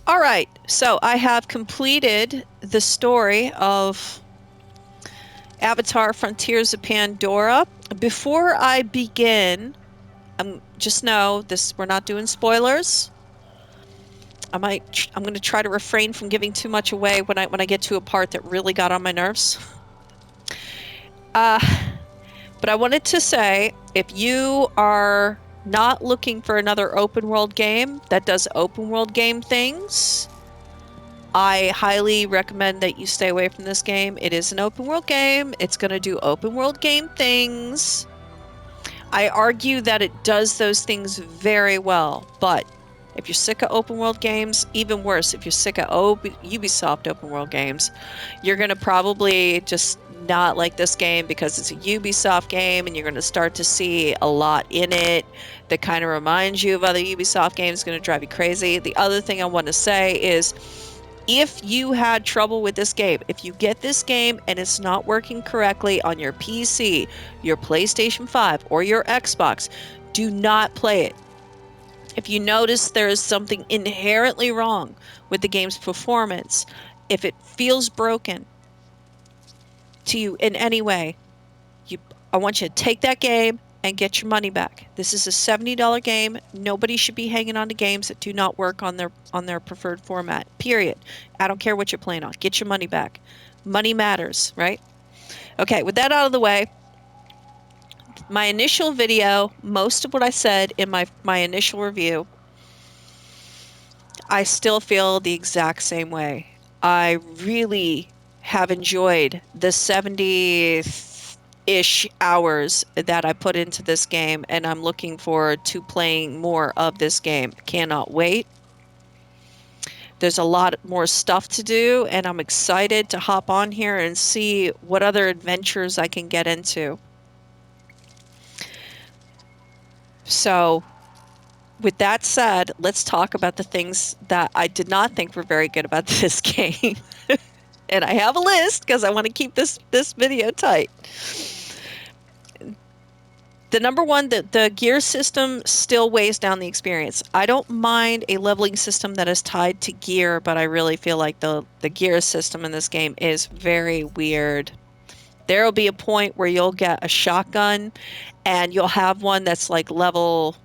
All right, so I have completed the story of Avatar Frontiers of Pandora. Before I begin, just know this, we're not doing spoilers. I'm going to try to refrain from giving too much away when I get to a part that really got on my nerves. Uh, but I wanted to say, if you are not looking for another open world game that does open world game things, I highly recommend that you stay away from this game. It is an open world game. It's going to do open world game things. I argue that it does those things very well, but if you're sick of open world games, even worse, if you're sick of Ubisoft open world games, you're going to probably just not like this game because it's a Ubisoft game and you're going to start to see a lot in it that kind of reminds you of other Ubisoft games. It's going to drive you crazy. The other thing I want to say is, if you had trouble with this game, if you get this game and it's not working correctly on your PC, your PlayStation 5, or your Xbox, do not play it. If you notice there is something inherently wrong with the game's performance, if it feels broken to you in any way, I want you to take that game and get your money back. This is a $70 game. Nobody should be hanging on to games that do not work on their preferred format. Period. I don't care what you're playing on. Get your money back. Money matters, right? Okay, with that out of the way, my initial video, most of what I said in my initial review, I still feel the exact same way. I really have enjoyed the 70-ish hours that I put into this game, and I'm looking forward to playing more of this game. Cannot wait. There's a lot more stuff to do, and I'm excited to hop on here and see what other adventures I can get into. So, with that said, let's talk about the things that I did not think were very good about this game. And I have a list because I want to keep this video tight. The number one, the gear system still weighs down the experience. I don't mind a leveling system that is tied to gear, but I really feel like the gear system in this game is very weird. There will be a point where you'll get a shotgun and you'll have one that's like level,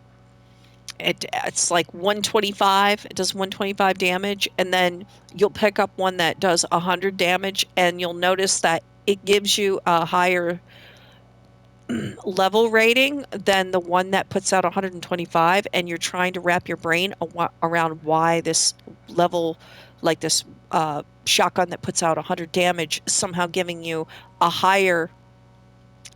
it's like 125. It does 125 damage, and then you'll pick up one that does 100 damage, and you'll notice that it gives you a higher level rating than the one that puts out 125, and you're trying to wrap your brain around why this level, like this shotgun that puts out 100 damage, is somehow giving you a higher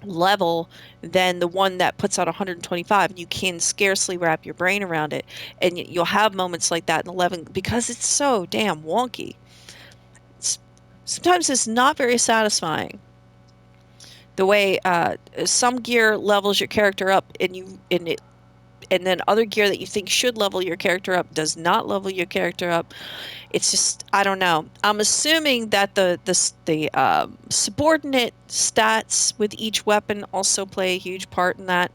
level than the one that puts out 125, and you can scarcely wrap your brain around it. And you'll have moments like that in 11 because it's so damn wonky. Sometimes it's not very satisfying. The way some gear levels your character up, and then other gear that you think should level your character up does not level your character up. It's just, I don't know. I'm assuming that the subordinate stats with each weapon also play a huge part in that.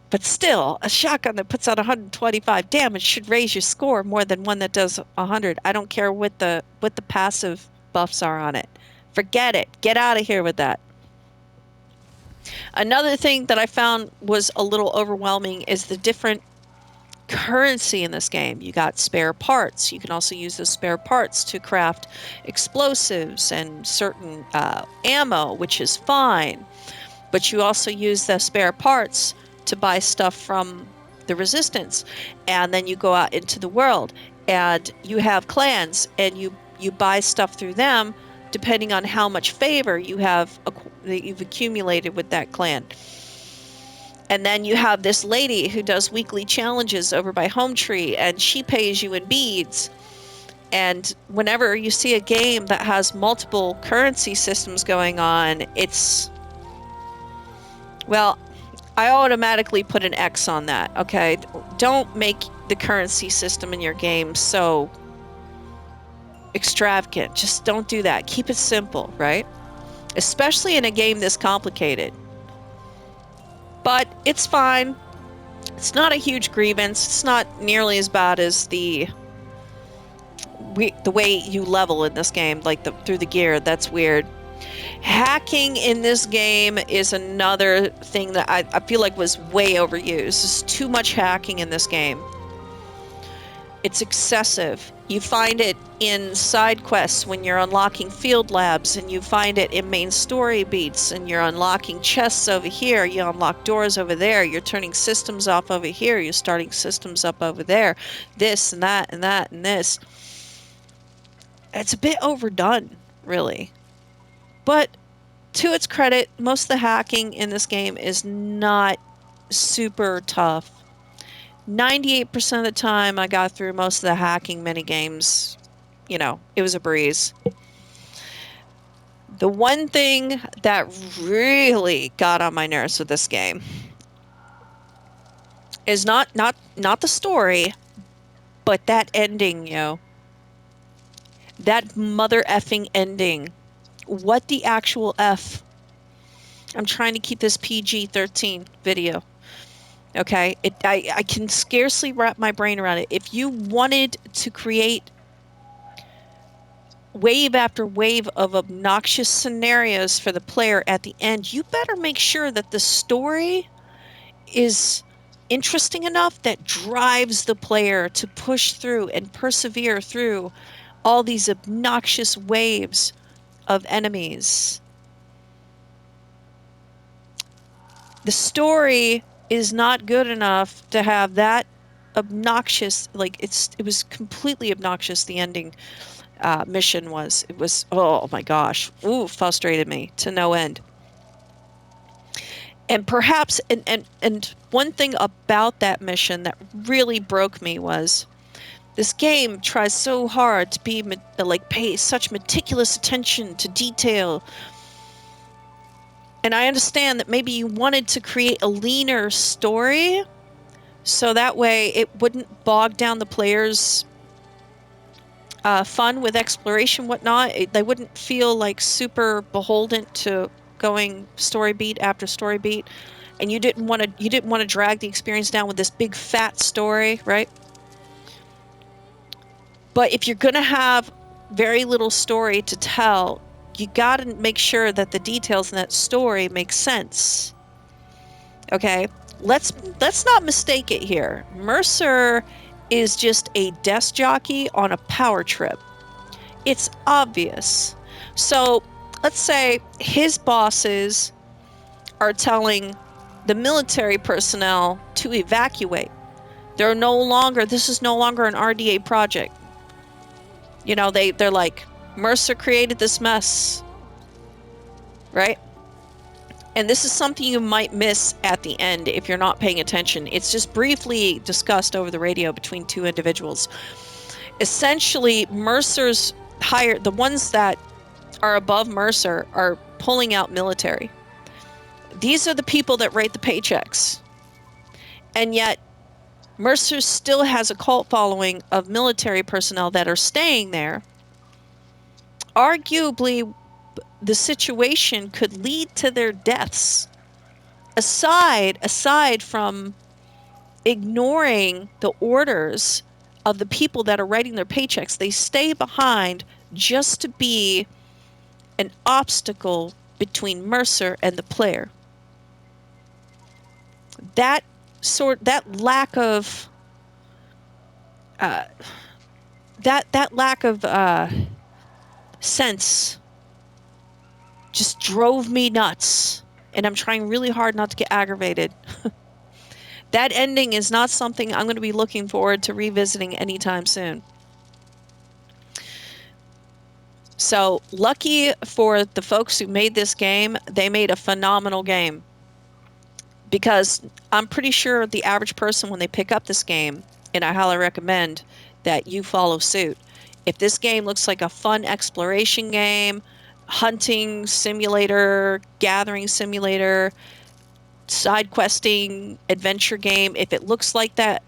But still, a shotgun that puts out 125 damage should raise your score more than one that does 100. I don't care what the passive buffs are on it. Forget it. Get out of here with that. Another thing that I found was a little overwhelming is the different currency in this game. You got spare parts. You can also use those spare parts to craft explosives and certain ammo, which is fine. But you also use the spare parts to buy stuff from the resistance. And then you go out into the world and you have clans, and you buy stuff through them depending on how much favor you have that you've accumulated with that clan. And then you have this lady who does weekly challenges over by Home Tree, and she pays you in beads. And whenever you see a game that has multiple currency systems going on, it's, well, I automatically put an X on that, okay? Don't make the currency system in your game so extravagant. Just don't do that. Keep it simple, right? Especially in a game this complicated. But it's fine. It's not a huge grievance. It's not nearly as bad as the the way you level in this game, like through the gear, that's weird. Hacking in this game is another thing that I feel like was way overused. There's too much hacking in this game. It's excessive. You find it in side quests when you're unlocking field labs, and you find it in main story beats, and you're unlocking chests over here, you unlock doors over there, you're turning systems off over here, you're starting systems up over there, this and that and that and this. It's a bit overdone, really. But to its credit, most of the hacking in this game is not super tough. 98% of the time I got through most of the hacking mini games, it was a breeze. The one thing that really got on my nerves with this game is not the story, but that ending, that mother effing ending. What the actual F? I'm trying to keep this PG-13 video. Okay, I can scarcely wrap my brain around it. If you wanted to create wave after wave of obnoxious scenarios for the player at the end, you better make sure that the story is interesting enough that drives the player to push through and persevere through all these obnoxious waves of enemies. The story is not good enough to have that obnoxious, like it was completely obnoxious. The ending mission was, oh my gosh, ooh, frustrated me to no end. And perhaps, and one thing about that mission that really broke me was this game tries so hard to be like pay such meticulous attention to detail. And I understand that maybe you wanted to create a leaner story so that way it wouldn't bog down the players' fun with exploration, whatnot. They wouldn't feel like super beholden to going story beat after story beat, and you didn't want to drag the experience down with this big fat story, right? But if you're gonna have very little story to tell, you got to make sure that the details in that story make sense. Okay, let's not mistake it here. Mercer is just a desk jockey on a power trip. It's obvious. So let's say his bosses are telling the military personnel to evacuate. This is no longer an RDA project. They're like, Mercer created this mess, right? And this is something you might miss at the end if you're not paying attention. It's just briefly discussed over the radio between two individuals. Essentially, Mercer's the ones that are above Mercer are pulling out military. These are the people that write the paychecks. And yet, Mercer still has a cult following of military personnel that are staying there. Arguably, the situation could lead to their deaths. Aside from ignoring the orders of the people that are writing their paychecks, they stay behind just to be an obstacle between Mercer and the player. That lack of sense just drove me nuts, and I'm trying really hard not to get aggravated. That ending is not something I'm going to be looking forward to revisiting anytime soon. So, lucky for the folks who made this game, they made a phenomenal game. Because I'm pretty sure the average person, when they pick up this game, and I highly recommend that you follow suit. If this game looks like a fun exploration game, hunting simulator, gathering simulator, side questing adventure game, if it looks like that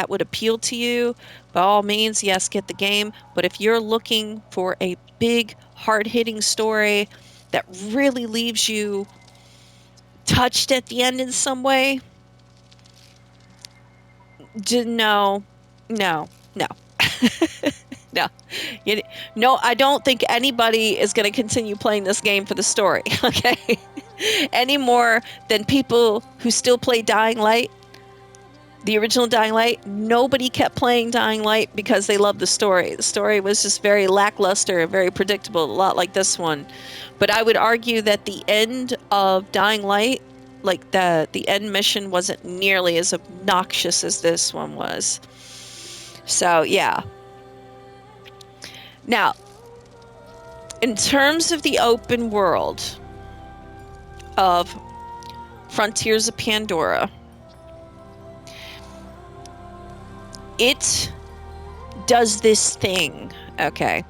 would appeal to you, by all means, yes, get the game. But if you're looking for a big, hard-hitting story that really leaves you touched at the end in some way, no. No, you, no, I don't think anybody is going to continue playing this game for the story, okay? Any more than people who still play Dying Light, the original Dying Light. Nobody kept playing Dying Light because they loved the story. The story was just very lackluster, very predictable, a lot like this one. But I would argue that the end of Dying Light, like the end mission, wasn't nearly as obnoxious as this one was. So yeah. Now, in terms of the open world of Frontiers of Pandora, it does this thing. Okay.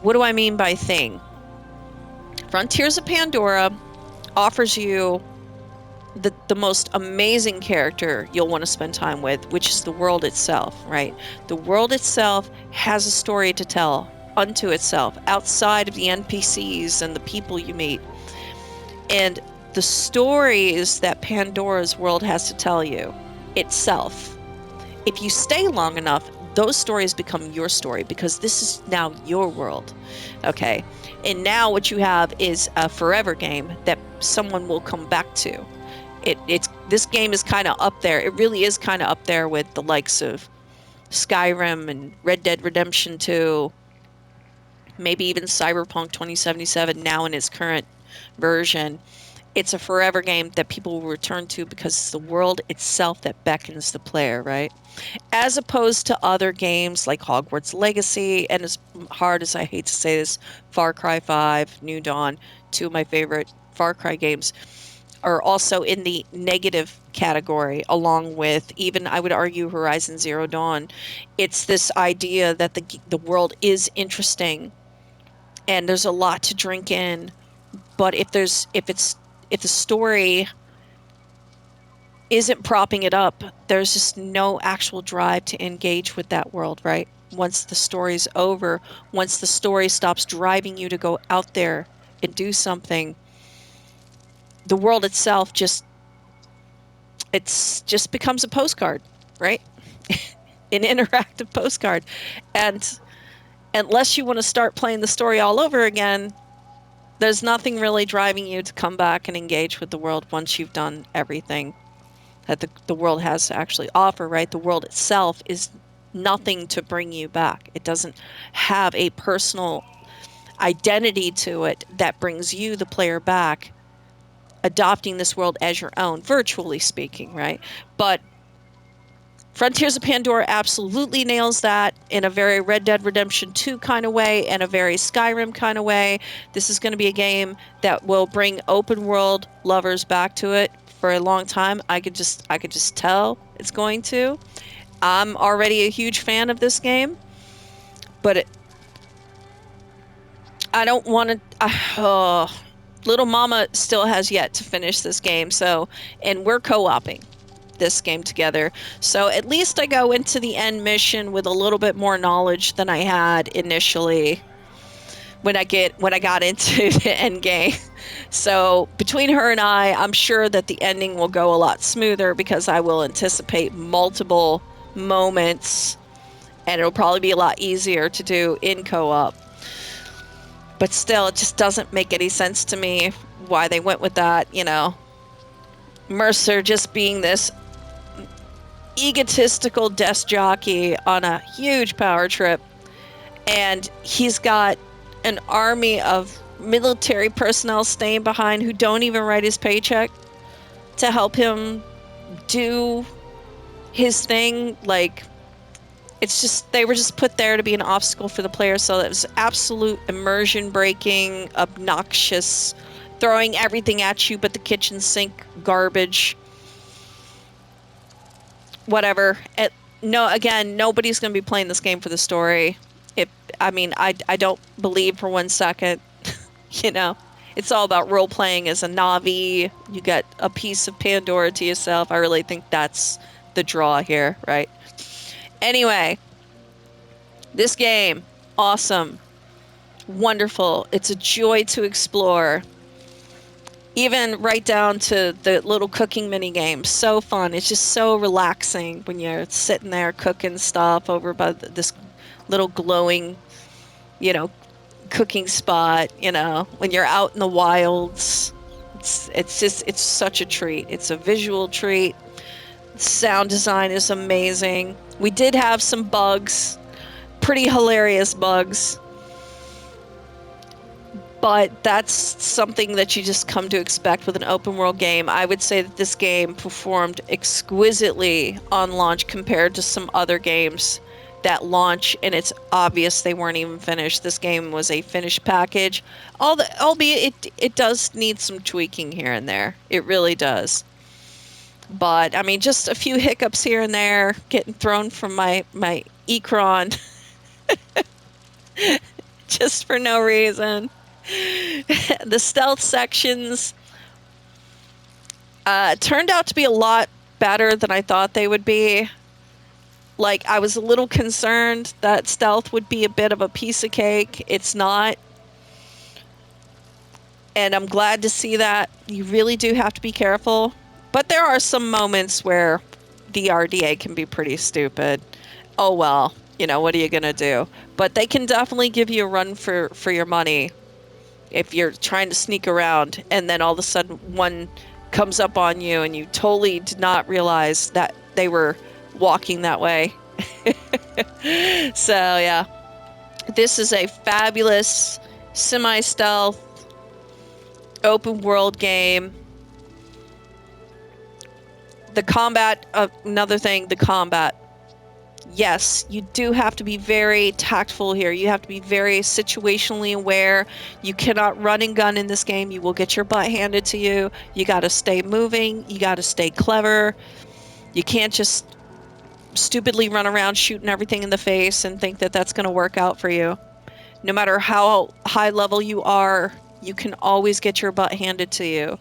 What do I mean by thing? Frontiers of Pandora offers you the most amazing character you'll want to spend time with, which is the world itself, right? The world itself has a story to tell unto itself, outside of the NPCs and the people you meet. And the stories that Pandora's world has to tell you itself, if you stay long enough, those stories become your story because this is now your world. Okay. And now what you have is a forever game that someone will come back to. It's this game is kind of up there. It really is kind of up there with the likes of Skyrim and Red Dead Redemption 2, maybe even Cyberpunk 2077 now in its current version. It's a forever game that people will return to because it's the world itself that beckons the player, right? As opposed to other games like Hogwarts Legacy, and as hard as I hate to say this, Far Cry 5, New Dawn, two of my favorite Far Cry games, are also in the negative category, along with even, I would argue, Horizon Zero Dawn. It's this idea that the world is interesting and there's a lot to drink in, but if the story isn't propping it up, there's just no actual drive to engage with that world, right? Once the story's over, once the story stops driving you to go out there and do something, the world itself just becomes a postcard, right? An interactive postcard. And unless you want to start playing the story all over again, there's nothing really driving you to come back and engage with the world once you've done everything that the world has to actually offer, right? The world itself is nothing to bring you back. It doesn't have a personal identity to it that brings you, the player, back, adopting this world as your own, virtually speaking, right? But Frontiers of Pandora absolutely nails that in a very Red Dead Redemption 2 kind of way and a very Skyrim kind of way. This is going to be a game that will bring open world lovers back to it for a long time. I could just tell it's going to. I'm already a huge fan of this game, but I don't want to. Little Mama still has yet to finish this game, and we're co-oping this game together. So at least I go into the end mission with a little bit more knowledge than I had initially when I got into the end game. So between her and I'm sure that the ending will go a lot smoother because I will anticipate multiple moments and it'll probably be a lot easier to do in co-op. But still, it just doesn't make any sense to me why they went with that, Mercer just being this egotistical desk jockey on a huge power trip, and he's got an army of military personnel staying behind who don't even write his paycheck to help him do his thing. Like, it's just, they were just put there to be an obstacle for the player, so it was absolute immersion breaking, obnoxious, throwing everything at you but the kitchen sink garbage. Whatever. Again, nobody's going to be playing this game for the story. I don't believe for 1 second, it's all about role playing as a Navi. You get a piece of Pandora to yourself. I really think that's the draw here, right? Anyway, this game, awesome, wonderful. It's a joy to explore. Even right down to the little cooking mini games. So fun. It's just so relaxing when you're sitting there cooking stuff over by this little glowing, you know, cooking spot, when you're out in the wilds. It's such a treat. It's a visual treat. Sound design is amazing. We did have some bugs, pretty hilarious bugs, but that's something that you just come to expect with an open world game. I would say that this game performed exquisitely on launch compared to some other games that launch, and it's obvious they weren't even finished. This game was a finished package, albeit it does need some tweaking here and there. It really does. But I mean, just a few hiccups here and there, getting thrown from my Ecron just for no reason. The stealth sections turned out to be a lot better than I thought they would be. Like, I was a little concerned that stealth would be a bit of a piece of cake. It's not. And I'm glad to see that. You really do have to be careful. But there are some moments where the RDA can be pretty stupid. Oh, well, what are you going to do? But they can definitely give you a run for your money if you're trying to sneak around and then all of a sudden one comes up on you and you totally did not realize that they were walking that way. So, yeah. This is a fabulous semi-stealth open world game. The combat, another thing, the combat. Yes, you do have to be very tactful here. You have to be very situationally aware. You cannot run and gun in this game. You will get your butt handed to you. You got to stay moving. You got to stay clever. You can't just stupidly run around shooting everything in the face and think that that's going to work out for you. No matter how high level you are, you can always get your butt handed to you.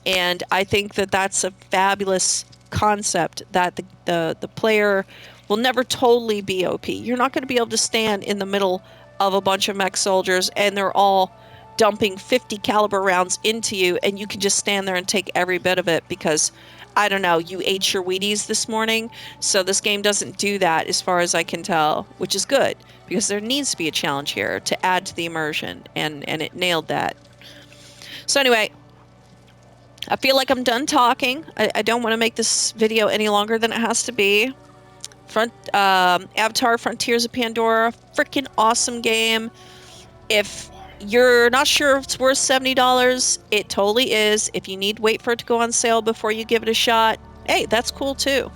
And I think that that's a fabulous concept, that the player will never totally be OP. You're not going to be able to stand in the middle of a bunch of mech soldiers and they're all dumping 50 caliber rounds into you and you can just stand there and take every bit of it because, I don't know, you ate your Wheaties this morning. So this game doesn't do that as far as I can tell, which is good because there needs to be a challenge here to add to the immersion, and it nailed that. So anyway, I feel like I'm done talking. I don't want to make this video any longer than it has to be. Avatar Frontiers of Pandora, freaking awesome game. If you're not sure if it's worth $70, it totally is. If you need to wait for it to go on sale before you give it a shot, hey, that's cool too.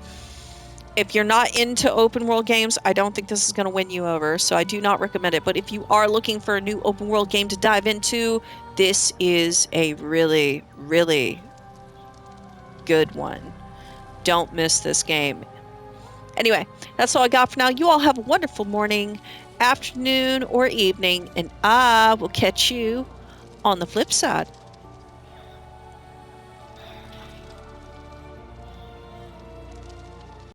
If you're not into open world games, I don't think this is going to win you over, so I do not recommend it. But if you are looking for a new open world game to dive into, this is a really, really good one. Don't miss this game. Anyway, that's all I got for now. You all have a wonderful morning, afternoon, or evening, and I will catch you on the flip side.